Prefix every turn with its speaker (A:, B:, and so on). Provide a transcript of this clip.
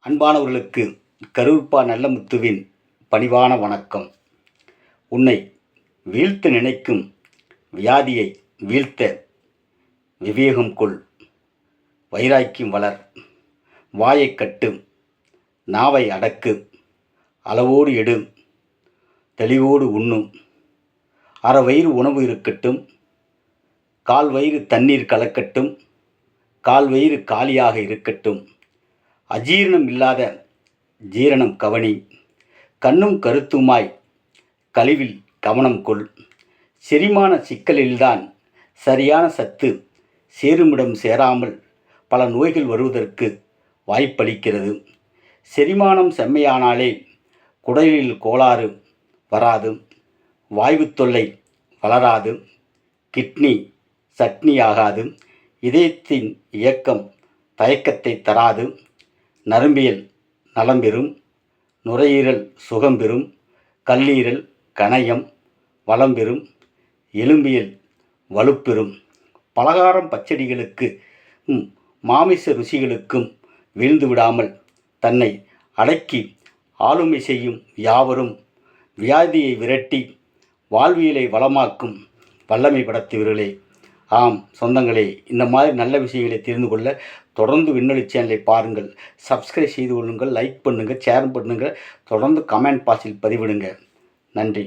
A: அன்பானவர்களுக்கு கருப்பா நல்லமுத்துவின் பணிவான வணக்கம். உன்னை வீழ்த்த நினைக்கும் வியாதியை வீழ்த்த விவேகம் கொள், வைராக்கியம் வளர், வாயை கட்டு, நாவை அடக்கு, அளவோடு எடு, தெளிவோடு உண்ணும். அரை வயிறு உணவு இருக்கட்டும், கால் வயிறு தண்ணீர் கலக்கட்டும், கால் வயிறு காலியாக இருக்கட்டும். அஜீரணம் இல்லாத ஜீரணம் கவனி, கண்ணும் கருத்துமாய் கழிவில் கவனம் கொள். செரிமான சிக்கலில்தான் சரியான சத்து சேருமிடம் சேராமல் பல நோய்கள் வருவதற்கு வாய்ப்பளிக்கிறது. செரிமானம் செம்மையானாலே குடலில் கோளாறு வராது, வாய்வு தொல்லை வளராது, கிட்னி சட்னியாகாது, இதயத்தின் இயக்கம் தயக்கத்தை தராது, நரம்பியல் நலம் பெறும், நுரையீரல் சுகம் பெறும், கல்லீரல் கணையம் வளம் பெறும், எலும்பியல் வலுப்பெறும். பலகாரம் பச்சடிகளுக்கு மாமிச ருசிகளுக்கும் வீழ்ந்து விடாமல் தன்னை அடக்கி ஆளுமை செய்யும் யாவரும் வியாதியை விரட்டி வாழ்வியலை வளமாக்கும் வல்லமை படைத்தவர்களே. ஆம் சொந்தங்களே, இந்த மாதிரி நல்ல விஷயங்களை தெரிந்து கொள்ள தொடர்ந்து விண்ணொலி சேனலை பாருங்கள், சப்ஸ்கிரைப் செய்து கொள்ளுங்கள், லைக் பண்ணுங்கள், ஷேர் பண்ணுங்கள், தொடர்ந்து கமெண்ட் பாக்ஸில் பதிவிடுங்க. நன்றி.